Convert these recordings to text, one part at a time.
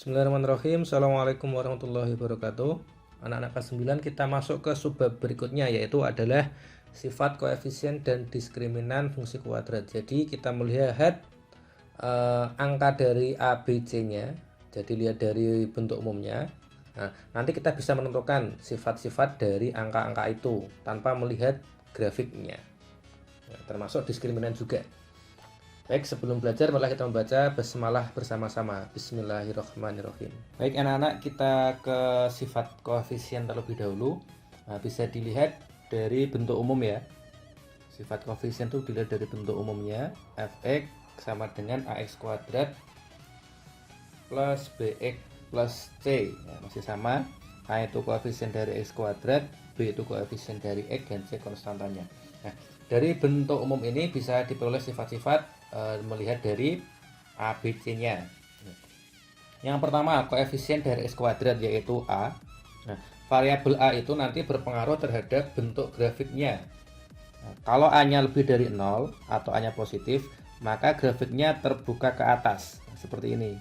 Bismillahirrahmanirrahim. Assalamualaikum warahmatullahi wabarakatuh. Anak-anak kelas 9 kita masuk ke subbab berikutnya, yaitu adalah sifat koefisien dan diskriminan fungsi kuadrat. Jadi kita melihat angka dari A, B, C-nya. Jadi lihat dari bentuk umumnya. Nah, nanti kita bisa menentukan sifat-sifat dari angka-angka itu tanpa melihat grafiknya. Nah, termasuk diskriminan juga. Baik, sebelum belajar malah kita membaca basmalah bersama-sama. Bismillahirrahmanirrahim. Baik anak-anak, kita ke sifat koefisien terlebih dahulu. Nah, bisa dilihat dari bentuk umum ya. Sifat koefisien itu dilihat dari bentuk umumnya. Fx sama dengan ax kuadrat plus bx plus c. Ya, masih sama. A itu koefisien dari x kuadrat, b itu koefisien dari x, dan c konstantannya. Nah, dari bentuk umum ini bisa diperoleh sifat-sifat melihat dari A, B, C-nya. Yang pertama, koefisien dari x kuadrat yaitu A. Nah, variabel A itu nanti berpengaruh terhadap bentuk grafiknya. Nah, kalau A-nya lebih dari 0 atau A-nya positif, maka grafiknya terbuka ke atas. Nah, seperti ini.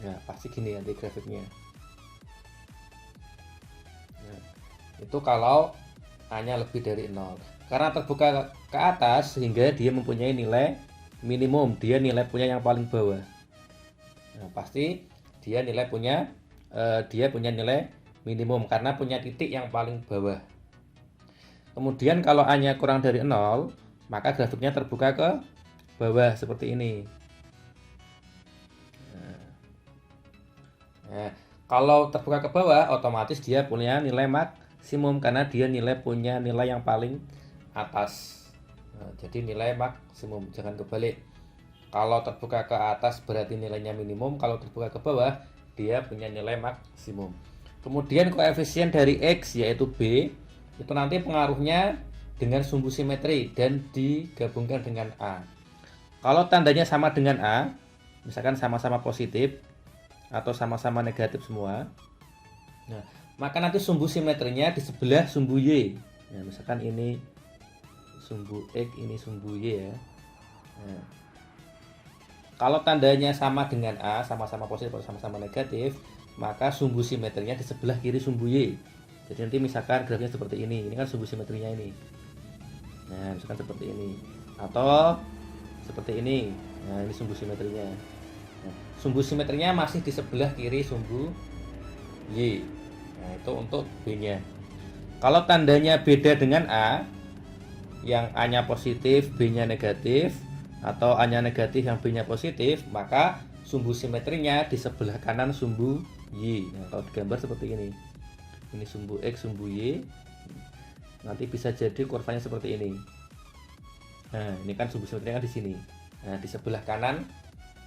Nah, pasti gini nanti grafiknya. Nah, itu kalau A-nya lebih dari 0. Karena terbuka ke atas sehingga dia mempunyai nilai minimum, dia nilai punya yang paling bawah. Nah, pasti dia punya nilai minimum karena punya titik yang paling bawah. Kemudian kalau A-nya kurang dari 0, maka grafiknya terbuka ke bawah seperti ini. Nah, kalau terbuka ke bawah, otomatis dia punya nilai maksimum karena dia punya nilai yang paling atas. Nah, jadi nilai maksimum, jangan kebalik. Kalau terbuka ke atas berarti nilainya minimum, kalau terbuka ke bawah dia punya nilai maksimum. Kemudian koefisien dari x yaitu b itu nanti pengaruhnya dengan sumbu simetri dan digabungkan dengan a. Kalau tandanya sama dengan a, misalkan sama-sama positif atau sama-sama negatif semua, nah, maka nanti sumbu simetrinya di sebelah sumbu y. Nah, misalkan ini sumbu x, ini sumbu y ya. Nah, kalau tandanya sama dengan A, sama-sama positif atau sama-sama negatif, maka sumbu simetrinya di sebelah kiri sumbu y. Jadi nanti misalkan grafiknya seperti ini kan sumbu simetrinya ini. Nah, misalkan seperti ini atau seperti ini. Nah, ini sumbu simetrinya. Nah, sumbu simetrinya masih di sebelah kiri sumbu y. Nah, itu untuk B-nya. Kalau tandanya beda dengan A, yang A-nya positif, B-nya negatif, atau A-nya negatif yang B-nya positif, maka sumbu simetrinya di sebelah kanan sumbu Y. Nah, kalau digambar seperti ini. Ini sumbu X, sumbu Y. Nanti bisa jadi kurvanya seperti ini. Nah, ini kan sumbu simetrinya kan di sini. Nah, di sebelah kanan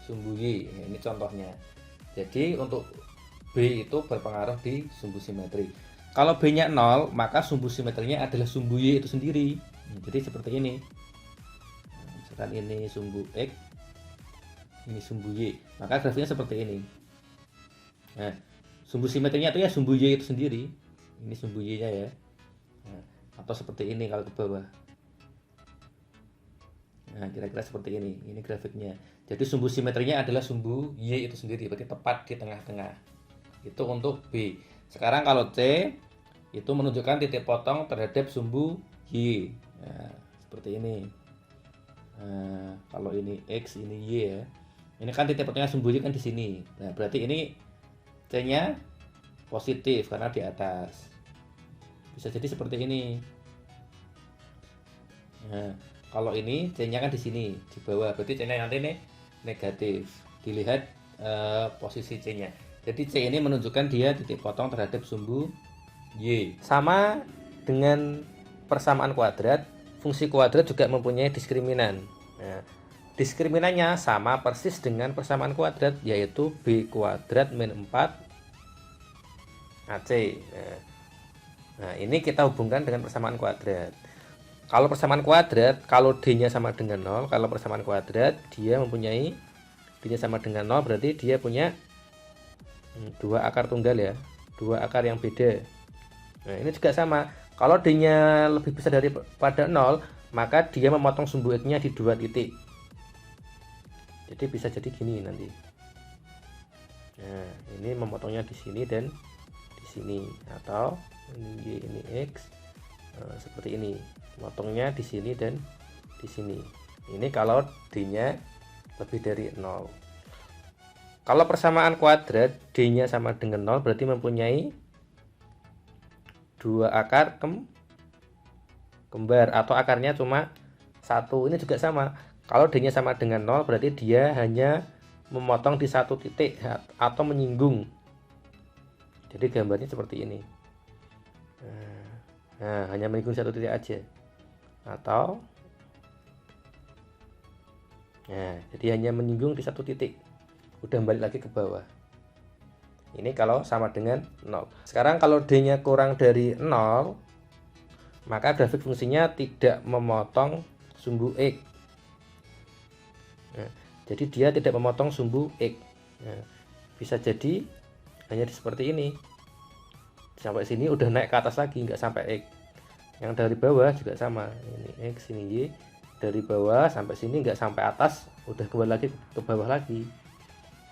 sumbu Y. Nah, ini contohnya. Jadi untuk B itu berpengaruh di sumbu simetri. Kalau B-nya 0, maka sumbu simetrinya adalah sumbu Y itu sendiri. Jadi seperti ini. Misalkan ini sumbu X, ini sumbu Y, maka grafiknya seperti ini. Nah, sumbu simetrinya itu ya sumbu Y itu sendiri. Ini sumbu Y-nya ya. Nah, atau seperti ini kalau ke bawah. Nah, kira-kira seperti ini. Ini grafiknya. Jadi sumbu simetrinya adalah sumbu Y itu sendiri, berarti tepat di tengah-tengah. Itu untuk B. Sekarang kalau C itu menunjukkan titik potong terhadap sumbu Y. Nah, seperti ini. Nah, kalau ini X, ini Y ya. Ini kan titik potongnya sumbu Y kan di sini. Nah, berarti ini C-nya positif karena di atas. Bisa jadi seperti ini. Nah, kalau ini C-nya kan di sini, di bawah. Berarti C-nya nanti ini negatif. Dilihat posisi C-nya. Jadi C ini menunjukkan dia titik potong terhadap sumbu Y. Sama dengan persamaan kuadrat, fungsi kuadrat juga mempunyai diskriminan. Nah, diskriminannya sama persis dengan persamaan kuadrat, yaitu B kuadrat min 4 AC. Nah, ini kita hubungkan dengan persamaan kuadrat. Kalau persamaan kuadrat, kalau D-nya sama dengan 0, kalau persamaan kuadrat dia mempunyai D-nya sama dengan 0, berarti dia punya dua akar tunggal ya, dua akar yang beda. Nah, ini juga sama. Kalau D-nya lebih besar daripada 0, maka dia memotong sumbu X-nya di dua titik. Jadi bisa jadi gini nanti. Nah, ini memotongnya di sini dan di sini, atau ini Y ini X. Seperti ini, motongnya di sini dan di sini. Ini kalau D-nya lebih dari 0. Kalau persamaan kuadrat D-nya sama dengan 0 berarti mempunyai dua akar kembar atau akarnya cuma satu. Ini juga sama. Kalau D-nya sama dengan 0 berarti dia hanya memotong di satu titik atau menyinggung. Jadi gambarnya seperti ini. Nah, hanya menyinggung satu titik aja. Atau nah, jadi hanya menyinggung di satu titik. Udah balik lagi ke bawah. Ini kalau sama dengan 0. Sekarang kalau D-nya kurang dari 0, maka grafik fungsinya tidak memotong sumbu X. Nah, jadi dia tidak memotong sumbu X. Nah, bisa jadi hanya seperti ini. Sampai sini udah naik ke atas lagi, nggak sampai X. Yang dari bawah juga sama. Ini X, ini Y. Dari bawah sampai sini nggak sampai atas, udah kembali lagi ke bawah lagi.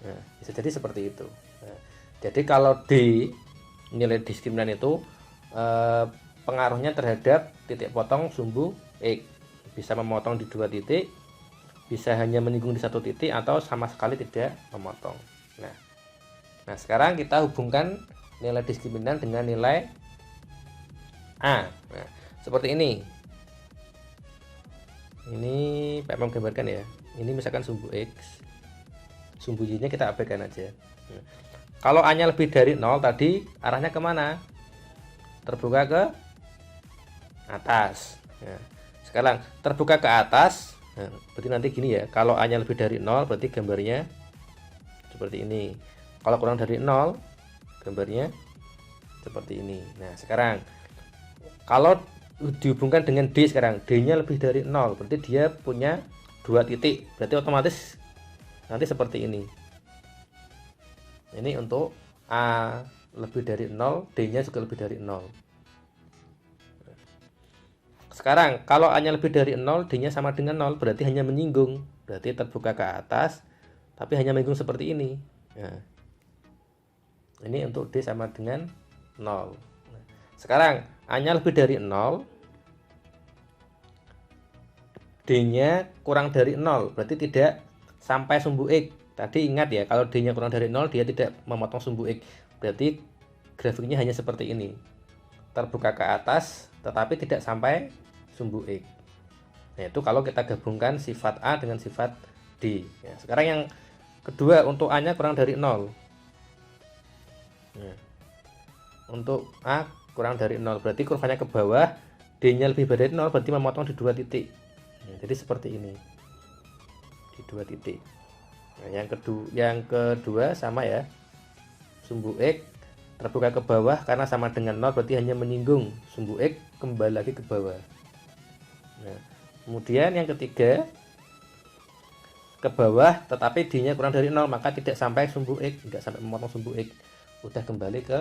Nah, bisa jadi seperti itu. Nah, jadi kalau D, nilai diskriminan itu pengaruhnya terhadap titik potong sumbu X. Bisa memotong di dua titik, bisa hanya menyinggung di satu titik, atau sama sekali tidak memotong. Nah, sekarang kita hubungkan nilai diskriminan dengan nilai A. Nah, seperti ini. Ini Pak menggambarkan ya. Ini misalkan sumbu X, sumbu Y-nya kita abaikan aja. Nah, kalau A-nya lebih dari 0 tadi arahnya kemana? Terbuka ke atas. Nah, sekarang terbuka ke atas. Nah, berarti nanti gini ya. Kalau A-nya lebih dari 0 berarti gambarnya seperti ini. Kalau kurang dari 0 gambarnya seperti ini. Nah, sekarang kalau dihubungkan dengan D, sekarang D-nya lebih dari 0 berarti dia punya dua titik, berarti otomatis nanti seperti ini. Ini untuk A lebih dari 0, D-nya juga lebih dari 0. Sekarang kalau A-nya lebih dari 0, D-nya sama dengan 0 berarti hanya menyinggung, berarti terbuka ke atas tapi hanya menyinggung seperti ini. Nah, ini untuk D sama dengan 0. Sekarang A-nya lebih dari 0, D-nya kurang dari 0, berarti tidak sampai sumbu X. Tadi ingat ya, kalau D-nya kurang dari 0, dia tidak memotong sumbu X. Berarti grafiknya hanya seperti ini. Terbuka ke atas, tetapi tidak sampai sumbu X. Nah, itu kalau kita gabungkan sifat A dengan sifat D. Ya, sekarang yang kedua, untuk A-nya kurang dari 0. Nah, untuk A kurang dari 0 berarti kurvanya ke bawah, D-nya lebih dari 0 berarti memotong di dua titik. Nah, jadi seperti ini, di dua titik. Nah, yang kedua sama ya, sumbu X terbuka ke bawah karena sama dengan 0 berarti hanya menyinggung, sumbu X kembali lagi ke bawah. Nah, kemudian yang ketiga ke bawah tetapi D-nya kurang dari 0 maka tidak sampai sumbu X, tidak sampai memotong sumbu X, udah kembali ke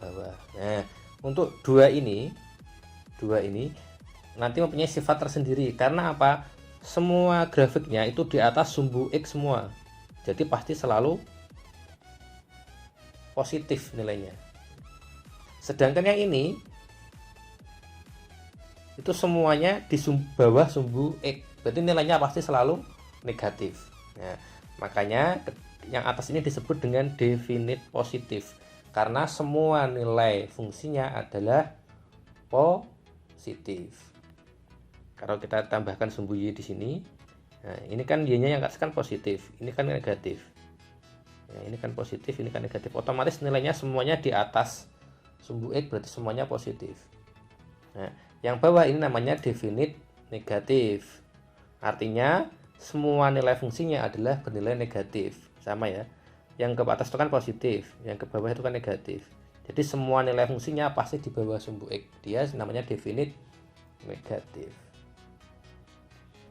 bawah. Nah, untuk dua ini nanti mempunyai sifat tersendiri. Karena apa? Semua grafiknya itu di atas sumbu X semua, jadi pasti selalu positif nilainya. Sedangkan yang ini itu semuanya di bawah sumbu X, berarti nilainya pasti selalu negatif. Nah, makanya yang atas ini disebut dengan definite positif, karena semua nilai fungsinya adalah positif. Kalau kita tambahkan sumbu Y di sini, nah ini kan Y-nya yang kan positif, ini kan negatif. Nah, ini kan positif, ini kan negatif. Otomatis nilainya semuanya di atas sumbu X, berarti semuanya positif. Nah, yang bawah ini namanya definite negatif. Artinya semua nilai fungsinya adalah bernilai negatif. Sama ya. Yang ke atas itu kan positif, yang ke bawah itu kan negatif. Jadi semua nilai fungsinya pasti di bawah sumbu X. Dia namanya definite negatif.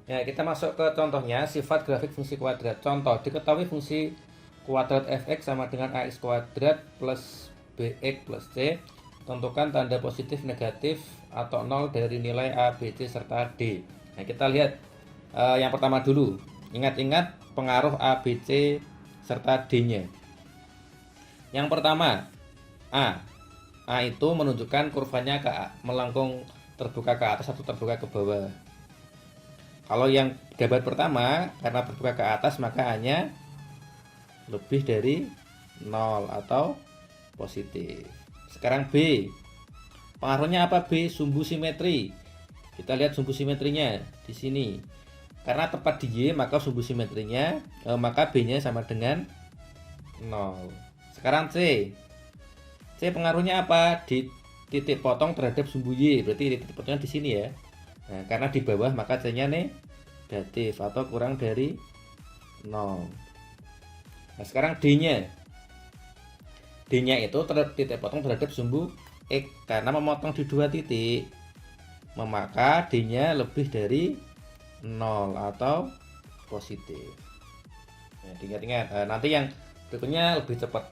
Ya, kita masuk ke contohnya, sifat grafik fungsi kuadrat. Contoh, diketahui fungsi kuadrat fx sama dengan ax kuadrat plus bx plus c. Tentukan tanda positif, negatif, atau 0 dari nilai a, b, c, serta d. Nah, kita lihat yang pertama dulu. Ingat-ingat pengaruh a, b, c, serta d-nya. Yang pertama, A. A itu menunjukkan kurvanya ke melengkung terbuka ke atas atau terbuka ke bawah. Kalau yang gambar pertama, karena terbuka ke atas maka A-nya lebih dari 0 atau positif. Sekarang B. Pengaruhnya apa B? Sumbu simetri. Kita lihat sumbu simetrinya di sini. Karena tepat di Y, maka sumbu simetrinya maka B-nya sama dengan 0. Sekarang C. C pengaruhnya apa? Di titik potong terhadap sumbu Y. Berarti titik potongnya di sini ya. Nah, karena di bawah maka C-nya negatif atau kurang dari 0. Nah, sekarang D-nya. D-nya itu titik potong terhadap sumbu X karena memotong di 2 titik. Maka D-nya lebih dari 0 atau positif. Nah, ingat-ingat. Nanti yang berikutnya lebih cepat.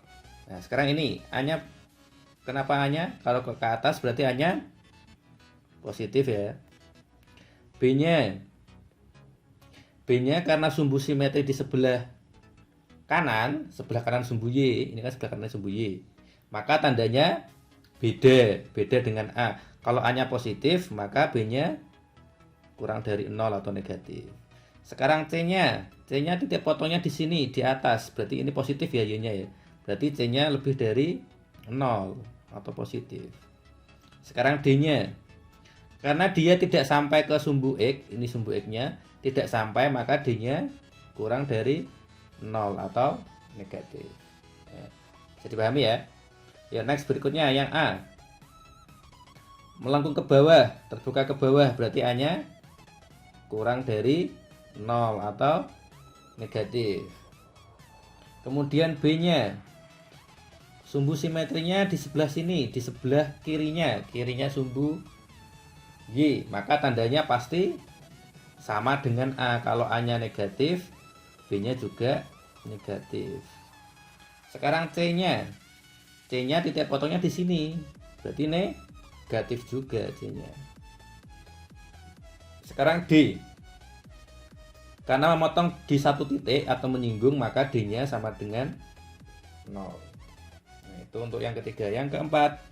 Nah, sekarang ini A-nya, kenapa A-nya? Kalau ke atas berarti A-nya positif ya. B-nya. B-nya karena sumbu simetri di sebelah kanan sumbu Y, ini kan sebelah kanan sumbu Y. Maka tandanya beda dengan A. Kalau A-nya positif, maka B-nya kurang dari 0 atau negatif. Sekarang C-nya. C-nya titik potongnya di sini, di atas. Berarti ini positif ya Y-nya ya. Berarti C-nya lebih dari 0 atau positif. Sekarang D-nya. Karena dia tidak sampai ke sumbu X, ini sumbu X-nya, tidak sampai maka D-nya kurang dari 0 atau negatif. Ya, bisa dipahami ya. Ya, next berikutnya yang A. Melengkung ke bawah, terbuka ke bawah, berarti A-nya kurang dari 0 atau negatif. Kemudian B-nya. Sumbu simetrinya di sebelah sini, di sebelah kirinya sumbu Y, maka tandanya pasti sama dengan A. Kalau A-nya negatif, B-nya juga negatif. Sekarang C-nya. C-nya titik potongnya di sini. Berarti negatif juga C-nya. Sekarang D. Karena memotong di satu titik atau menyinggung, maka D-nya sama dengan 0. Nah, itu untuk yang ketiga. Yang keempat,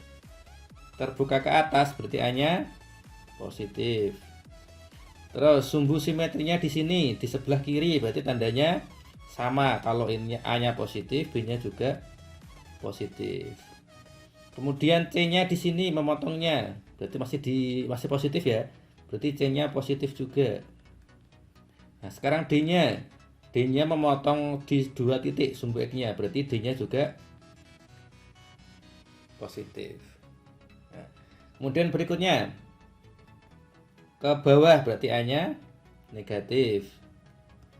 terbuka ke atas, berarti A-nya positif. Terus sumbu simetrinya di sini, di sebelah kiri, berarti tandanya sama. Kalau ini A-nya positif, B-nya juga positif. Kemudian C-nya di sini memotongnya, berarti masih positif ya. Berarti C-nya positif juga. Nah, sekarang D-nya. D-nya memotong di 2 titik sumbu X-nya, berarti D-nya juga positif. Nah, kemudian berikutnya ke bawah, berarti A-nya negatif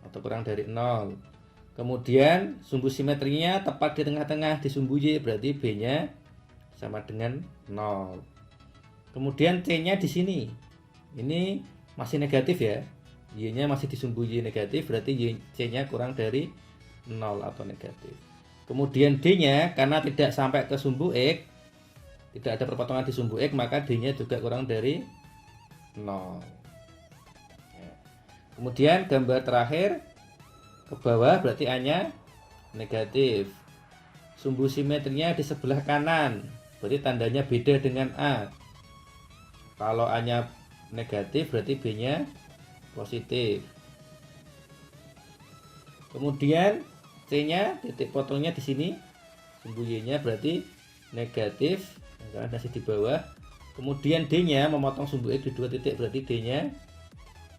atau kurang dari 0. Kemudian sumbu simetrinya tepat di tengah-tengah di sumbu Y, berarti B-nya sama dengan 0. Kemudian C-nya di sini. Ini masih negatif ya. Y-nya masih di sumbu Y negatif, berarti C-nya kurang dari 0 atau negatif. Kemudian D-nya karena tidak sampai ke sumbu X, tidak ada perpotongan di sumbu X, maka D-nya juga kurang dari 0. Ya. Kemudian gambar terakhir ke bawah, berarti A-nya negatif. Sumbu simetrinya di sebelah kanan, berarti tandanya beda dengan A. Kalau A-nya negatif, berarti B-nya positif. Kemudian C-nya titik potongnya di sini, sumbu Y-nya berarti negatif karena masih di bawah. Kemudian D-nya memotong sumbu X di 2 titik, berarti D-nya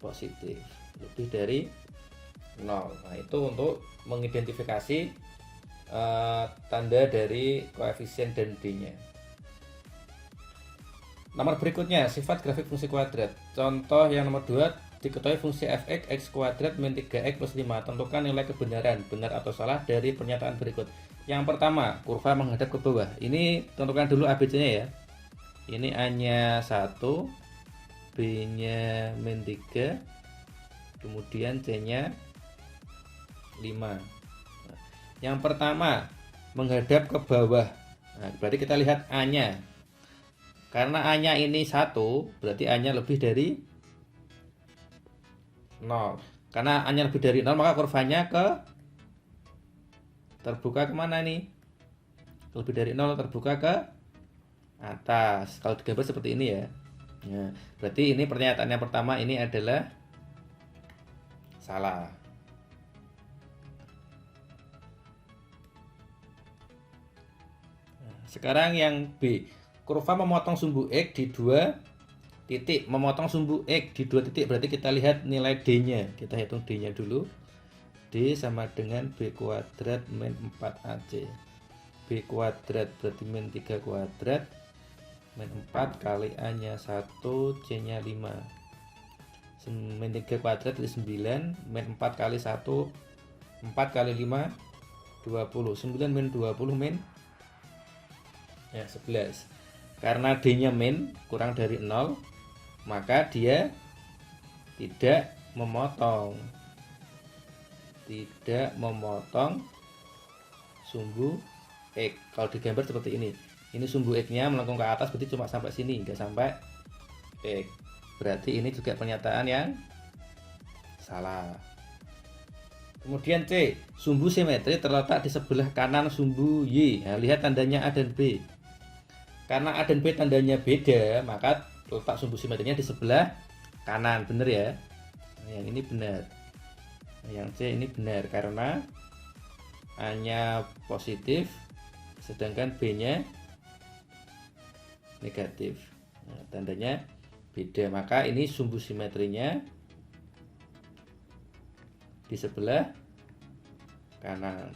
positif, lebih dari 0. Nah, itu untuk mengidentifikasi tanda dari koefisien dan D-nya. Nomor berikutnya, sifat grafik fungsi kuadrat. Contoh yang nomor 2, diketahui fungsi fx x kuadrat min 3x plus 5. Tentukan nilai kebenaran, benar atau salah dari pernyataan berikut. Yang pertama, kurva menghadap ke bawah. Ini tentukan dulu ABC-nya ya. Ini A-nya 1, B-nya min 3, kemudian C-nya 5. Nah, yang pertama, menghadap ke bawah. Nah, berarti kita lihat A-nya. Karena A-nya ini 1, berarti A-nya lebih dari 0. Karena A-nya lebih dari 0, maka kurvanya terbuka kemana nih? lebih dari 0 terbuka ke atas. Kalau digambar seperti ini ya. Nah, berarti ini pernyataan yang pertama ini adalah salah. Sekarang yang B, kurva memotong sumbu X di 2 titik, memotong sumbu X di 2 titik, berarti kita lihat nilai D-nya. Kita hitung D-nya dulu. D sama dengan B kuadrat min 4AC. B kuadrat berarti min 3 kuadrat min 4 kali A-nya 1, C-nya 5. Min 3 kuadrat jadi 9, min 4 kali 1, 4 kali 5, 20. 9 min 20 min ya 11. Karena D-nya min kurang dari 0, maka dia tidak memotong. Tidak memotong sumbu X. Kalau digambar seperti ini. Ini sumbu X-nya melengkung ke atas, berarti cuma sampai sini, enggak sampai X. Berarti ini juga pernyataan yang salah. Kemudian C, sumbu simetri terletak di sebelah kanan sumbu Y. Nah, lihat tandanya A dan B. Karena A dan B tandanya beda, maka letak sumbu simetrinya di sebelah kanan. Benar ya? Nah, yang ini benar. Nah, yang C ini benar karena A-nya positif, sedangkan B-nya negatif. Nah, tandanya beda, maka ini sumbu simetrinya di sebelah kanan.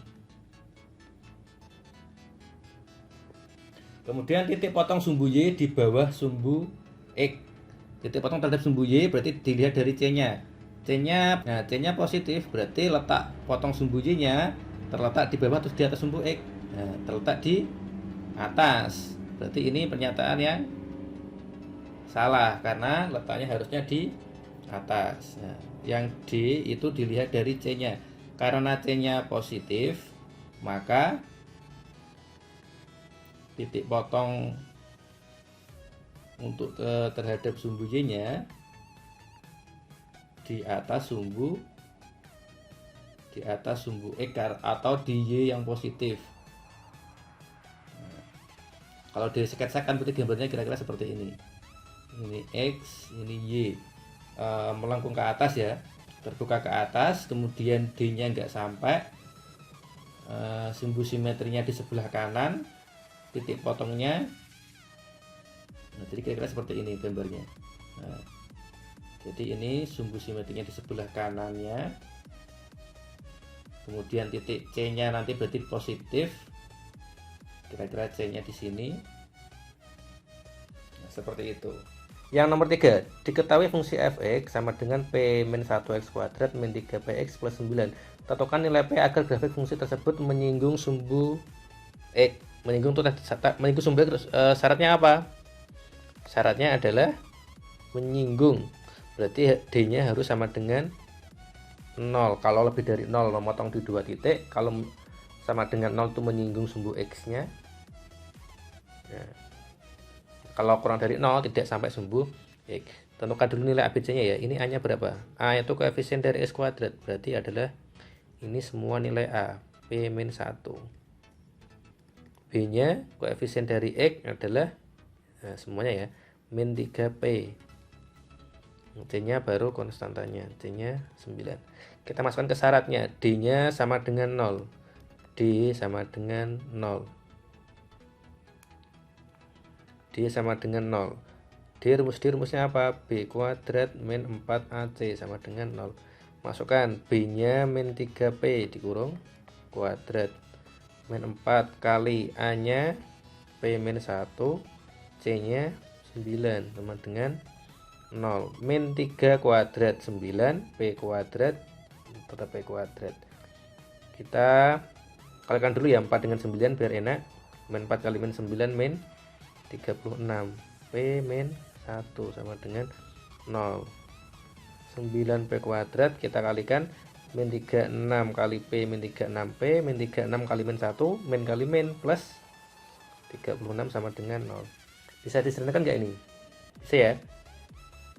Kemudian titik potong sumbu Y di bawah sumbu X. Titik potong terhadap sumbu Y berarti dilihat dari C-nya. Nah, C-nya positif, berarti letak potong sumbu Y-nya terletak di bawah terus di atas sumbu X. Nah, terletak di atas. Berarti ini pernyataan yang salah karena letaknya harusnya di atas. Nah, yang D itu dilihat dari C-nya. Karena C-nya positif, maka titik potong untuk terhadap sumbu Y-nya di atas sumbu X atau di Y yang positif. Nah, kalau disketsakan berarti gambarnya kira-kira seperti ini. Ini X, ini Y, melengkung ke atas ya, terbuka ke atas, kemudian D-nya nggak sampai, sumbu simetrinya di sebelah kanan, titik potongnya. Nah, jadi kira-kira seperti ini gambarnya. Nah, jadi ini sumbu simetrinya di sebelah kanannya, kemudian titik C-nya nanti berarti positif, kira-kira C-nya di sini. Nah, seperti itu. Yang nomor 3, diketahui fungsi f(x) sama dengan p-1x kuadrat min 3px plus 9. Tentukan nilai p agar grafik fungsi tersebut menyinggung sumbu x. Menyinggung sumbu x, syaratnya apa? Syaratnya adalah menyinggung. Berarti D-nya harus sama dengan 0. Kalau lebih dari 0 memotong di 2 titik. Kalau sama dengan 0 itu menyinggung sumbu X-nya. Ya. Kalau kurang dari 0 tidak sampai sumbu X. Tentukan dulu nilai ABC-nya ya. Ini A-nya berapa? A itu koefisien dari X kuadrat. Berarti adalah ini semua nilai A. P-1. B-nya koefisien dari X adalah semuanya ya. Min 3P. C-nya baru konstantanya. C-nya 9. Kita masukkan ke syaratnya. D-nya sama dengan 0. D sama dengan 0. D sama dengan 0. Rumusnya apa? B kuadrat min 4AC sama dengan 0. Masukkan B-nya min 3P dikurung kuadrat min 4 kali A-nya P min 1, C-nya 9 sama dengan 0. Min 3 kuadrat 9, P kuadrat tetap P kuadrat. Kita kalikan dulu ya 4 dengan 9 biar enak. Min 4 kali min 9 min 36. P min 1 sama dengan 0. 9 P kuadrat kita kalikan min 36 kali P min 36 P min 36 kali min 1 min kali min plus 36 sama dengan 0. Bisa disederhanakan nggak ini? Bisa ya.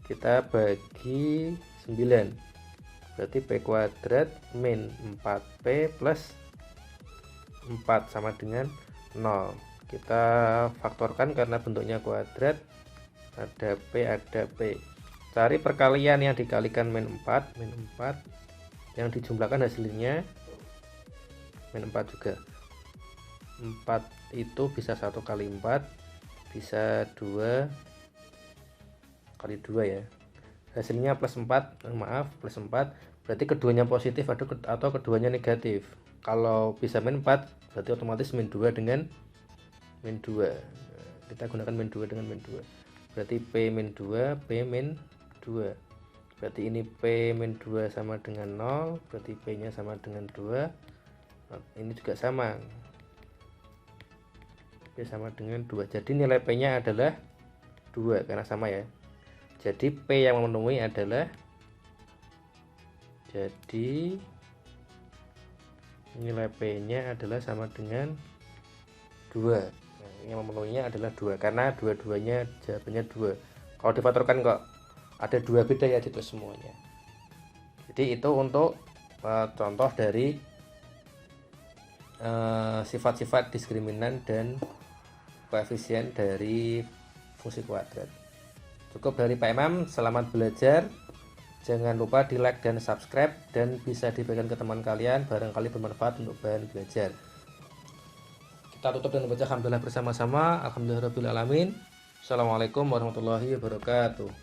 Kita bagi 9. Berarti P kuadrat min 4P plus 4 sama dengan 0. Kita faktorkan karena bentuknya kuadrat, ada P, ada P. Cari perkalian yang dikalikan min 4, yang dijumlahkan hasilnya min 4 juga. 4 itu bisa 1 kali 4, bisa 2 kali 2 ya. Hasilnya plus 4, plus 4, berarti keduanya positif atau keduanya negatif. Kalau bisa min 4, berarti otomatis min 2 dengan min 2. Kita gunakan min 2 dengan min 2. Berarti P min 2, P min 2. Berarti ini P min 2 sama dengan 0, berarti P nya sama dengan 2. Ini juga sama, P sama dengan 2. Jadi nilai P nya adalah 2 karena sama ya. Jadi P yang memenuhi adalah, jadi nilai P nya adalah sama dengan 2. Yang memenuhinya adalah 2 karena dua-duanya jawabannya 2. Kalau difaktorkan kok ada 2 beda ya, itu semuanya. Jadi itu untuk contoh dari sifat-sifat diskriminan dan koefisien dari fungsi kuadrat. Cukup dari Pak Imam, selamat belajar. Jangan lupa di like dan subscribe, dan bisa dibagikan ke teman kalian, barangkali bermanfaat untuk bahan belajar. Kita tutup dengan baca alhamdulillah bersama-sama. Alhamdulillahirabbil alamin. Assalamualaikum warahmatullahi wabarakatuh.